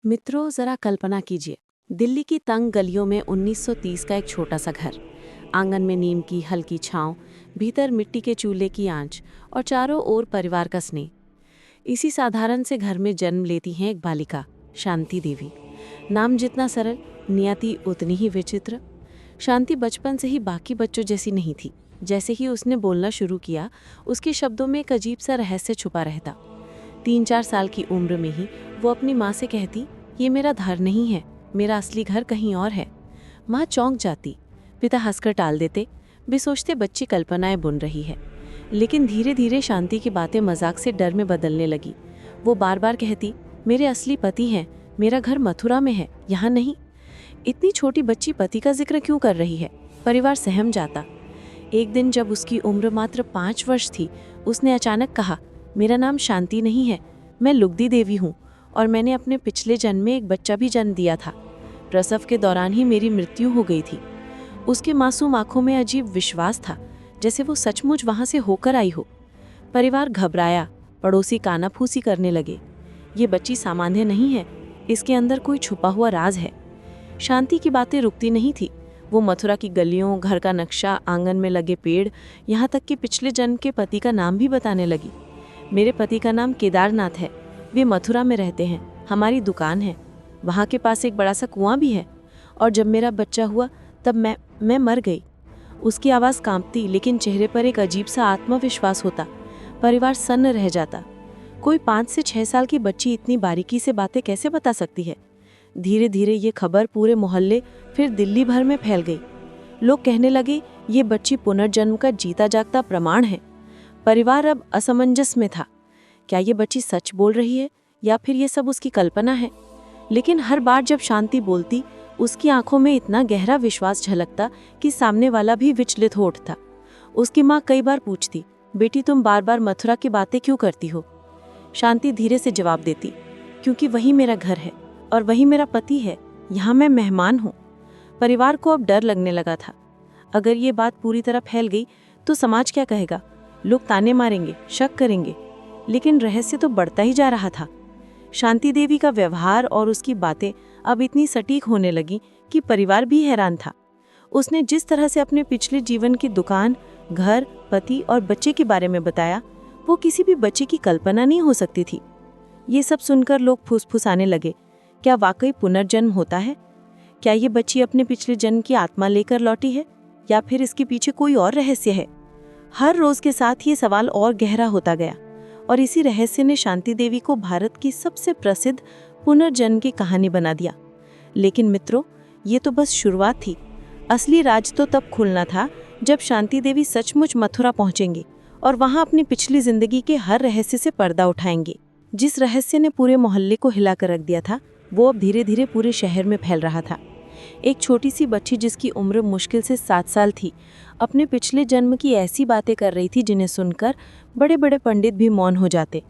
मित्रों, जरा कल्पना कीजिए, दिल्ली की तंग गलियों में 1930 का एक छोटा सा घर। आंगन में नीम की हल्की छांव, भीतर मिट्टी के चूल्हे की आंच और चारों ओर परिवार का स्नेह। इसी साधारण से घर में जन्म लेती हैं एक बालिका, शांति देवी। नाम जितना सरल, नियति उतनी ही विचित्र। शांति बचपन से ही बाकी बच्चों जैसी नहीं थी। जैसे ही उसने बोलना शुरू किया, उसके शब्दों में एक अजीब सा रहस्य छुपा रहता। 3-4 साल की उम्र में ही वो अपनी माँ से कहती, ये मेरा घर नहीं है, मेरा असली घर कहीं और है। माँ चौंक जाती, पिता हंसकर टाल देते, वे सोचते बच्ची कल्पनाएं बुन रही है। लेकिन धीरे धीरे शांति की बातें मजाक से डर में बदलने लगी। वो बार बार कहती, मेरे असली पति हैं, मेरा घर मथुरा में है, यहाँ नहीं। इतनी छोटी बच्ची पति का जिक्र क्यों कर रही है? परिवार सहम जाता। एक दिन जब उसकी उम्र मात्र 5 वर्ष थी, उसने अचानक कहा, मेरा नाम शांति नहीं है, मैं लुगदी देवी हूँ और मैंने अपने पिछले जन्म में एक बच्चा भी जन्म दिया था। प्रसव के दौरान ही मेरी मृत्यु हो गई थी। उसके मासूम आंखों में अजीब विश्वास था, जैसे वो सचमुच वहाँ से होकर आई हो। परिवार घबराया, पड़ोसी कानाफूसी करने लगे। ये बच्ची सामान्य नहीं है, इसके अंदर कोई छुपा हुआ राज है। शांति की बातें रुकती नहीं थी। वो मथुरा की गलियों, घर का नक्शा, आंगन में लगे पेड़, यहाँ तक कि पिछले जन्म के पति का नाम भी बताने लगी। मेरे पति का नाम केदारनाथ है, वे मथुरा में रहते हैं, हमारी दुकान है, वहाँ के पास एक बड़ा सा कुआं भी है। और जब मेरा बच्चा हुआ तब मैं मर गई। उसकी आवाज़ कांपती, लेकिन चेहरे पर एक अजीब सा आत्मविश्वास होता। परिवार सन्न रह जाता। कोई 5 से 6 साल की बच्ची इतनी बारीकी से बातें कैसे बता सकती है? धीरे धीरे ये खबर पूरे मोहल्ले, फिर दिल्ली भर में फैल गई। लोग कहने लगे, ये बच्ची पुनर्जन्म का जीता जागता प्रमाण है। परिवार अब असमंजस में था। क्या ये बच्ची सच बोल रही है या फिर ये सब उसकी कल्पना है? लेकिन हर बार जब शांति बोलती, उसकी आंखों में इतना गहरा विश्वास झलकता कि सामने वाला भी विचलित हो उठता। उसकी माँ कई बार पूछती, बेटी तुम बार बार मथुरा की बातें क्यों करती हो? शांति धीरे से जवाब देती, क्योंकि वही मेरा घर है और वही मेरा पति है, यहाँ मैं मेहमान हूँ। परिवार को अब डर लगने लगा था। अगर ये बात पूरी तरह फैल गई तो समाज क्या कहेगा? लोग ताने मारेंगे, शक करेंगे। लेकिन रहस्य तो बढ़ता ही जा रहा था। शांति देवी का व्यवहार और उसकी बातें अब इतनी सटीक होने लगी कि परिवार भी हैरान था। उसने जिस तरह से अपने पिछले जीवन की दुकान, घर, पति और बच्चे के बारे में बताया, वो किसी भी बच्चे की कल्पना नहीं हो सकती थी। ये सब सुनकर लोग फुसफुसाने लगे, क्या वाकई पुनर्जन्म होता है? क्या ये बच्ची अपने पिछले जन्म की आत्मा लेकर लौटी है या फिर इसके पीछे कोई और रहस्य है? हर रोज के साथ ये सवाल और गहरा होता गया और इसी रहस्य ने शांति देवी को भारत की सबसे प्रसिद्ध पुनर्जन्म की कहानी बना दिया। लेकिन मित्रों, ये तो बस शुरुआत थी। असली राज तो तब खुलना था जब शांति देवी सचमुच मथुरा पहुंचेंगे और वहां अपनी पिछली जिंदगी के हर रहस्य से पर्दा उठाएंगे। जिस रहस्य ने पूरे मोहल्ले को हिलाकर रख दिया था, वो अब धीरे धीरे पूरे शहर में फैल रहा था। एक छोटी सी बच्ची जिसकी उम्र मुश्किल से 7 साल थी, अपने पिछले जन्म की ऐसी बातें कर रही थी जिन्हें सुनकर बड़े बड़े पंडित भी मौन हो जाते।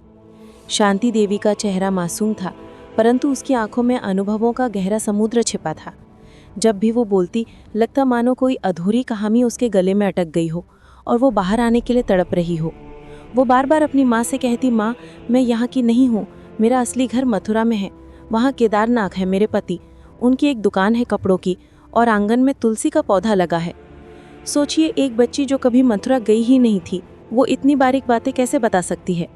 शांति देवी का चेहरा मासूम था, परंतु उसकी आंखों में अनुभवों का गहरा समुद्र छिपा था। जब भी वो बोलती, लगता मानो कोई अधूरी कहानी उसके गले में अटक गई हो और वो बाहर आने के लिए तड़प रही हो। वो बार बार अपनी माँ से कहती, माँ मैं यहाँ की नहीं हूँ, मेरा असली घर मथुरा में है, वहाँ केदारनाथ है मेरे पति, उनकी एक दुकान है कपड़ों की और आंगन में तुलसी का पौधा लगा है। सोचिए, एक बच्ची जो कभी मथुरा गई ही नहीं थी, वो इतनी बारीक बातें कैसे बता सकती है?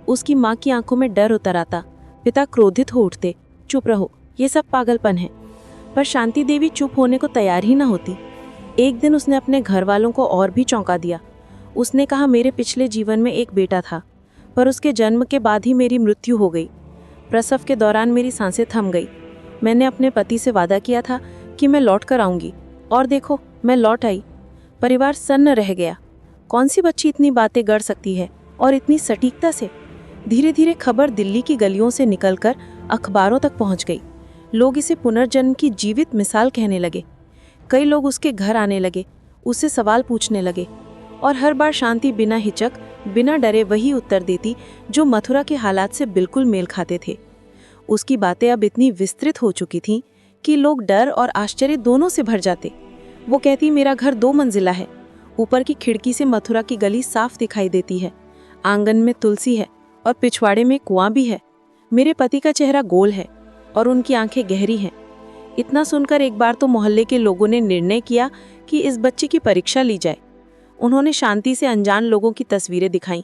उसकी माँ की आंखों में डर उतर आता। पिता क्रोधित हो उठते, चुप रहो, ये सब पागलपन है। पर शांति देवी चुप होने को तैयार ही ना होती। एक दिन उसने अपने घर वालों को और भी चौंका दिया। उसने कहा, मेरे पिछले जीवन में एक बेटा था, पर उसके जन्म के बाद ही मेरी मृत्यु हो गई। प्रसव के दौरान मेरी सांसें थम गई। मैंने अपने पति से वादा किया था कि मैं लौट कर आऊँगी, और देखो मैं लौट आई। परिवार सन्न रह गया। कौन सी बच्ची इतनी बातें गढ़ सकती है और इतनी सटीकता से? धीरे धीरे खबर दिल्ली की गलियों से निकलकर अखबारों तक पहुंच गई। लोग इसे पुनर्जन्म की जीवित मिसाल कहने लगे। कई लोग उसके घर आने लगे, उससे सवाल पूछने लगे और हर बार शांति बिना हिचक, बिना डरे वही उत्तर देती जो मथुरा के हालात से बिल्कुल मेल खाते थे। उसकी बातें अब इतनी विस्तृत हो चुकी थीं कि लोग डर और आश्चर्य दोनों से भर जाते। वो कहती, मेरा घर 2 मंजिला है, ऊपर की खिड़की से मथुरा की गली साफ दिखाई देती है, आंगन में तुलसी है और पिछवाड़े में कुआं भी है। मेरे पति का चेहरा गोल है, और उनकी आंखें गहरी हैं। इतना सुनकर एक बार तो मोहल्ले के लोगों ने निर्णय किया कि इस बच्चे की परीक्षा ली जाए। उन्होंने शांति से अनजान लोगों की तस्वीरें दिखाईं।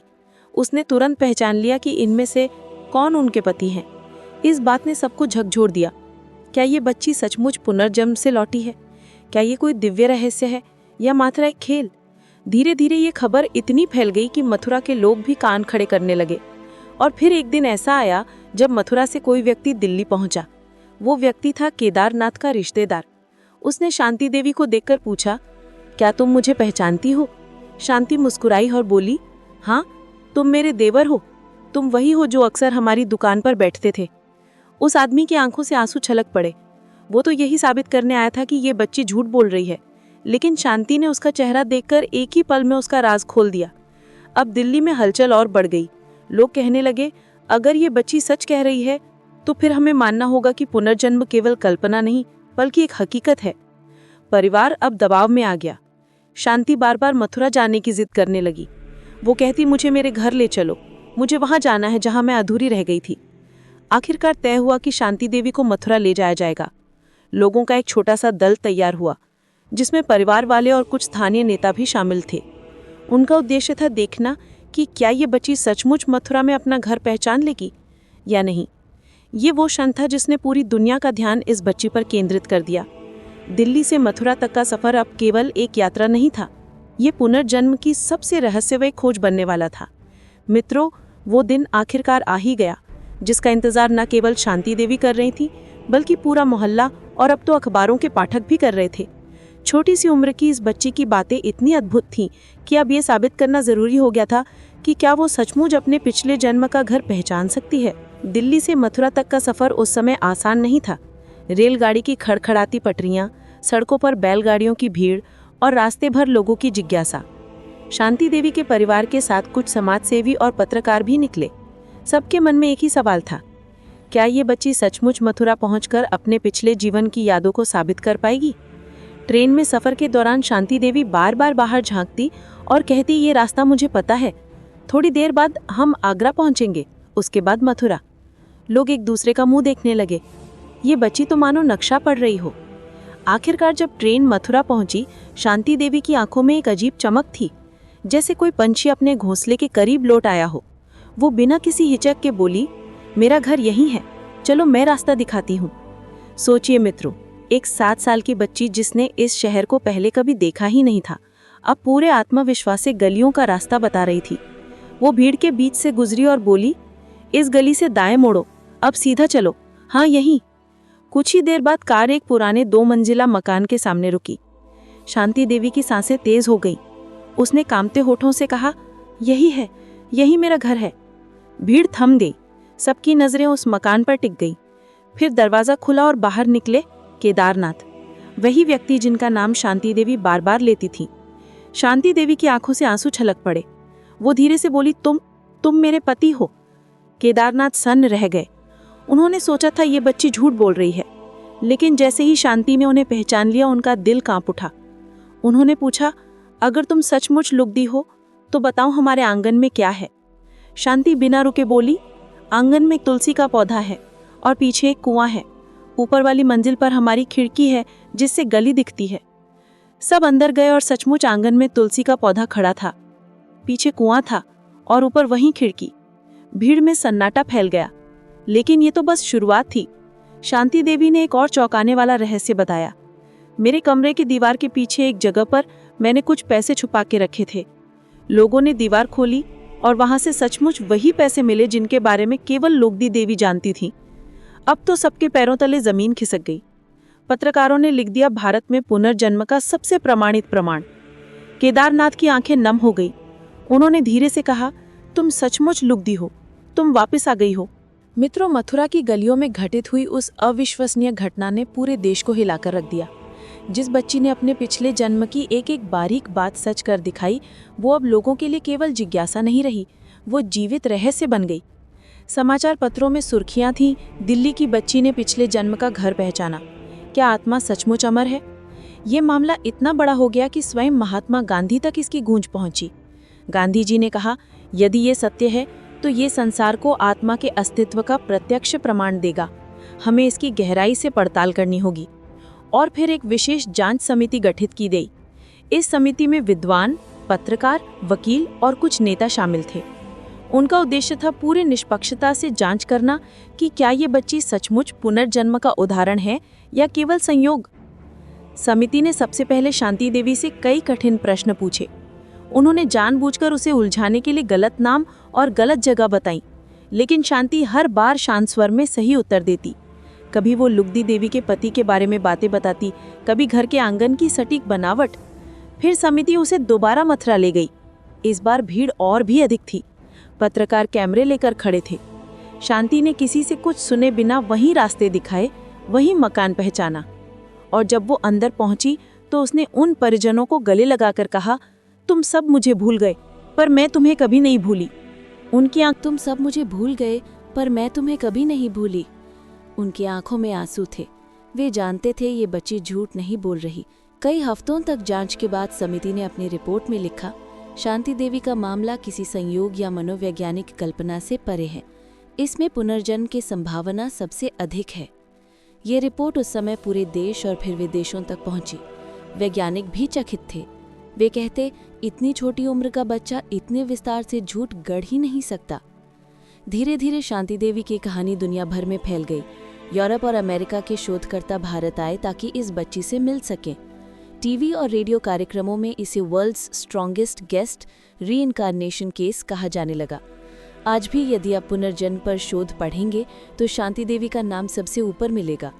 उसने तुरंत पहचान लिया कि इनमें से कौन उनके पति हैं। इस बात ने सबको झकझोर दिया। क्या ये बच्ची सचमुच पुनर्जन्म से लौटी है? क्या ये कोई दिव्य रहस्य है या मात्र एक खेल? धीरे धीरे ये खबर इतनी फैल गई कि मथुरा के लोग भी कान खड़े करने लगे। और फिर एक दिन ऐसा आया जब मथुरा से कोई व्यक्ति दिल्ली पहुंचा। वो व्यक्ति था केदारनाथ का रिश्तेदार। उसने शांति देवी को देखकर पूछा, क्या तुम मुझे पहचानती हो? शांति मुस्कुराई और बोली, हाँ, तुम मेरे देवर हो। तुम वही हो जो अक्सर हमारी दुकान पर बैठते थे। उस आदमी की आंखों से आंसू छलक पड़े। वो तो यही साबित करने आया था कि ये बच्ची झूठ बोल रही है, लेकिन शांति ने उसका चेहरा देखकर एक ही पल में उसका राज खोल दिया। अब दिल्ली में हलचल और बढ़ गई। लोग कहने लगे, अगर ये बच्ची सच कह रही है तो फिर हमें मानना होगा कि पुनर्जन्म केवल कल्पना नहीं बल्कि एक हकीकत है। परिवार अब दबाव में आ गया। शांति बार बार मथुरा जाने की जिद करने लगी। वो कहती, मुझे मेरे घर ले चलो, मुझे वहां जाना है जहां मैं अधूरी रह गई थी। आखिरकार तय हुआ कि शांति देवी को मथुरा ले जाया जाएगा। लोगों का एक छोटा सा दल तैयार हुआ जिसमें परिवार वाले और कुछ स्थानीय नेता भी शामिल थे। उनका उद्देश्य था देखना कि क्या ये बच्ची सचमुच मथुरा में अपना घर पहचान लेगी या नहीं। ये वो क्षण था जिसने पूरी दुनिया का ध्यान इस बच्ची पर केंद्रित कर दिया। दिल्ली से मथुरा तक का सफर अब केवल एक यात्रा नहीं था, ये पुनर्जन्म की सबसे रहस्यमय खोज बनने वाला था। मित्रों, वो दिन आखिरकार आ ही गया जिसका इंतजार न केवल शांति देवी कर रही थी बल्कि पूरा मोहल्ला और अब तो अखबारों के पाठक भी कर रहे थे। छोटी सी उम्र की इस बच्ची की बातें इतनी अद्भुत थीं कि अब ये साबित करना जरूरी हो गया था कि क्या वो सचमुच अपने पिछले जन्म का घर पहचान सकती है। दिल्ली से मथुरा तक का सफर उस समय आसान नहीं था। रेलगाड़ी की खड़खड़ाती पटरियां, सड़कों पर बैलगाड़ियों की भीड़ और रास्ते भर लोगों की जिज्ञासा। शांति देवी के परिवार के साथ कुछ समाजसेवी और पत्रकार भी निकले। सबके मन में एक ही सवाल था, क्या ये बच्ची सचमुच मथुरा पहुंचकर अपने पिछले जीवन की यादों को साबित कर पाएगी? ट्रेन में सफर के दौरान शांति देवी बार बार बाहर झांकती और कहती, ये रास्ता मुझे पता है, थोड़ी देर बाद हम आगरा पहुंचेंगे, उसके बाद मथुरा। लोग एक दूसरे का मुंह देखने लगे। ये बच्ची तो मानो नक्शा पढ़ रही हो। आखिरकार जब ट्रेन मथुरा पहुंची, शांति देवी की आंखों में एक अजीब चमक थी, जैसे कोई पंछी अपने घोंसले के करीब लौट आया हो। वो बिना किसी हिचक के बोली, मेरा घर यहीं है, चलो मैं रास्ता दिखाती हूँ। सोचिए मित्रों, एक 7 साल की बच्ची जिसने इस शहर को पहले कभी देखा ही नहीं था, अब पूरे आत्मविश्वास से गलियों का रास्ता बता रही थी। वो भीड़ के बीच से गुजरी और बोली, इस गली से दाएं मोड़ो, अब सीधा चलो, हाँ यहीं। कुछ ही देर बाद कार एक पुराने 2 मंजिला मकान के सामने रुकी। शांति देवी की सांसें तेज हो गईं। उसने कांपते होठों से कहा, यही है, यही मेरा घर है। भीड़ थम गई, सबकी नजरें उस मकान पर टिक गई। फिर दरवाजा खुला और बाहर निकले केदारनाथ, वही व्यक्ति जिनका नाम शांति देवी बार बार लेती थी। शांति देवी की आंखों से आंसू छलक पड़े। वो धीरे से बोली, तुम मेरे पति हो। केदारनाथ सन्न रह गए। उन्होंने सोचा था ये बच्ची झूठ बोल रही है, लेकिन जैसे ही शांति ने उन्हें पहचान लिया, उनका दिल कांप उठा। उन्होंने पूछा, अगर तुम सचमुच लुगदी हो तो बताओ हमारे आंगन में क्या है? शांति बिना रुके बोली, आंगन में तुलसी का पौधा है और पीछे एक कुआं है। ऊपर वाली मंजिल पर हमारी खिड़की है जिससे गली दिखती है। सब अंदर गए और सचमुच आंगन में तुलसी का पौधा खड़ा था, पीछे कुआं था और ऊपर वहीं खिड़की। भीड़ में सन्नाटा फैल गया, लेकिन ये तो बस शुरुआत थी। शांति देवी ने एक और चौंकाने वाला रहस्य बताया। मेरे कमरे की दीवार के पीछे एक जगह पर मैंने कुछ पैसे छुपा के रखे थे। लोगों ने दीवार खोली और वहां से सचमुच वही पैसे मिले जिनके बारे में केवल लुगदी देवी जानती थी। अब तो सबके पैरों तले जमीन खिसक गई। पत्रकारों ने लिख दिया, भारत में पुनर्जन्म का सबसे प्रमाणित प्रमाण। केदारनाथ की आंखें नम हो गई। उन्होंने धीरे से कहा, तुम सचमुच लुगदी हो, तुम वापस आ गई हो। मित्रों, मथुरा की गलियों में घटित हुई उस अविश्वसनीय घटना ने पूरे देश को हिलाकर रख दिया। जिस बच्ची ने अपने पिछले जन्म की एक एक बारीक बात सच कर दिखाई, वो अब लोगों के लिए केवल जिज्ञासा नहीं रही, वो जीवित रहस्य बन गई। समाचार पत्रों में सुर्खियां थीं, दिल्ली की बच्ची ने पिछले जन्म का घर पहचाना। क्या आत्मा सचमुच अमर है? ये मामला इतना बड़ा हो गया कि स्वयं महात्मा गांधी तक इसकी गूंज पहुंची। गांधी जी ने कहा, यदि ये सत्य है तो ये संसार को आत्मा के अस्तित्व का प्रत्यक्ष प्रमाण देगा। हमें इसकी गहराई से पड़ताल करनी होगी। और फिर एक विशेष जांच समिति गठित की गई। इस समिति में विद्वान, पत्रकार, वकील और कुछ नेता शामिल थे। उनका उद्देश्य था पूरी निष्पक्षता से जांच करना कि क्या ये बच्ची सचमुच पुनर्जन्म का उदाहरण है या केवल संयोग। समिति ने सबसे पहले शांति देवी से कई कठिन प्रश्न पूछे। उन्होंने जानबूझकर उसे उलझाने के लिए गलत नाम और गलत जगह बताई, लेकिन शांति हर बार शांत स्वर में सही उत्तर देती। कभी वो लुगदी देवी के पति के बारे में बातें बताती, कभी घर के आंगन की सटीक बनावट। फिर समिति उसे दोबारा मथुरा ले गई। इस बार भीड़ और भी अधिक थी। पत्रकार कैमरे लेकर खड़े थे। शांति ने किसी से कुछ सुने बिना वहीं रास्ते दिखाए, वहीं मकान पहचाना। और जब वो अंदर पहुंची तो उसने उन परिजनों को गले लगाकर कहा, तुम सब मुझे भूल गए, पर मैं तुम्हें कभी नहीं भूली। उनकी आंख तुम सब मुझे भूल गए, पर मैं तुम्हें कभी नहीं भूली। उनकी आंखों में आंसू थे। वे जानते थे ये बच्ची झूठ नहीं बोल रही। कई हफ्तों तक जांच के बाद समिति ने अपनी रिपोर्ट में लिखा, शांति देवी का मामला किसी संयोग या मनोवैज्ञानिक कल्पना से परे है। इसमें पुनर्जन्म की संभावना सबसे अधिक है। ये रिपोर्ट उस समय पूरे देश और फिर विदेशों तक पहुंची। वैज्ञानिक भी चकित थे। वे कहते, इतनी छोटी उम्र का बच्चा इतने विस्तार से झूठ गढ़ ही नहीं सकता। धीरे धीरे शांति देवी की कहानी दुनिया भर में फैल गई। यूरोप और अमेरिका के शोधकर्ता भारत आए ताकि इस बच्ची से मिल सकें। टीवी और रेडियो कार्यक्रमों में इसे world's strongest guest reincarnation case कहा जाने लगा। आज भी यदि आप पुनर्जन्म पर शोध पढ़ेंगे तो शांति देवी का नाम सबसे ऊपर मिलेगा।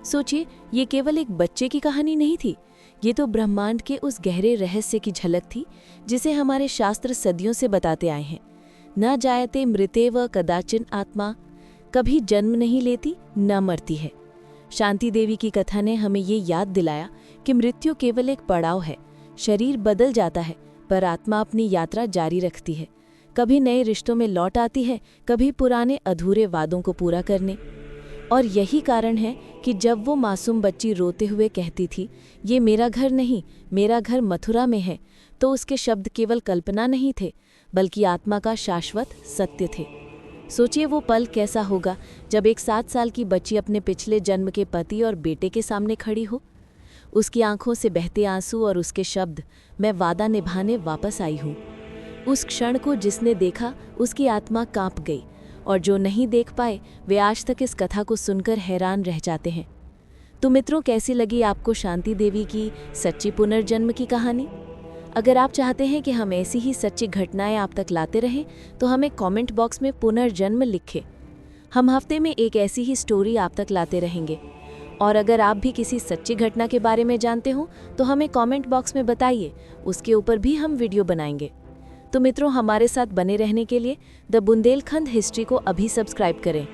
सोचिए, ये केवल एक बच्चे की कहानी नहीं थी, ये तो ब्रह्मांड के उस गहरे रहस्य की झलक थी जिसे हमारे शास्त्र सदियों से बताते आए हैं। न जायते मृतेव कदाचिन आत्मा, कभी जन्म नहीं लेती न मरती है। शांति देवी की कथा ने हमें ये याद दिलाया कि मृत्यु केवल एक पड़ाव है। शरीर बदल जाता है पर आत्मा अपनी यात्रा जारी रखती है। कभी नए रिश्तों में लौट आती है, कभी पुराने अधूरे वादों को पूरा करने। और यही कारण है कि जब वो मासूम बच्ची रोते हुए कहती थी, ये मेरा घर नहीं, मेरा घर मथुरा में है, तो उसके शब्द केवल कल्पना नहीं थे बल्कि आत्मा का शाश्वत सत्य थे। सोचिए वो पल कैसा होगा जब एक 7 साल की बच्ची अपने पिछले जन्म के पति और बेटे के सामने खड़ी हो। उसकी आंखों से बहते आंसू और उसके शब्द, मैं वादा निभाने वापस आई हूँ। उस क्षण को जिसने देखा उसकी आत्मा कांप गई, और जो नहीं देख पाए वे आज तक इस कथा को सुनकर हैरान रह जाते हैं। तो मित्रों, कैसी लगी आपको शांति देवी की सच्ची पुनर्जन्म की कहानी? अगर आप चाहते हैं कि हम ऐसी ही सच्ची घटनाएं आप तक लाते रहें तो हमें कमेंट बॉक्स में पुनर्जन्म लिखें। हम हफ्ते में एक ऐसी ही स्टोरी आप तक लाते रहेंगे। और अगर आप भी किसी सच्ची घटना के बारे में जानते हो तो हमें कमेंट बॉक्स में बताइए, उसके ऊपर भी हम वीडियो बनाएंगे। तो मित्रों, हमारे साथ बने रहने के लिए द बुंदेलखंड हिस्ट्री को अभी सब्सक्राइब करें।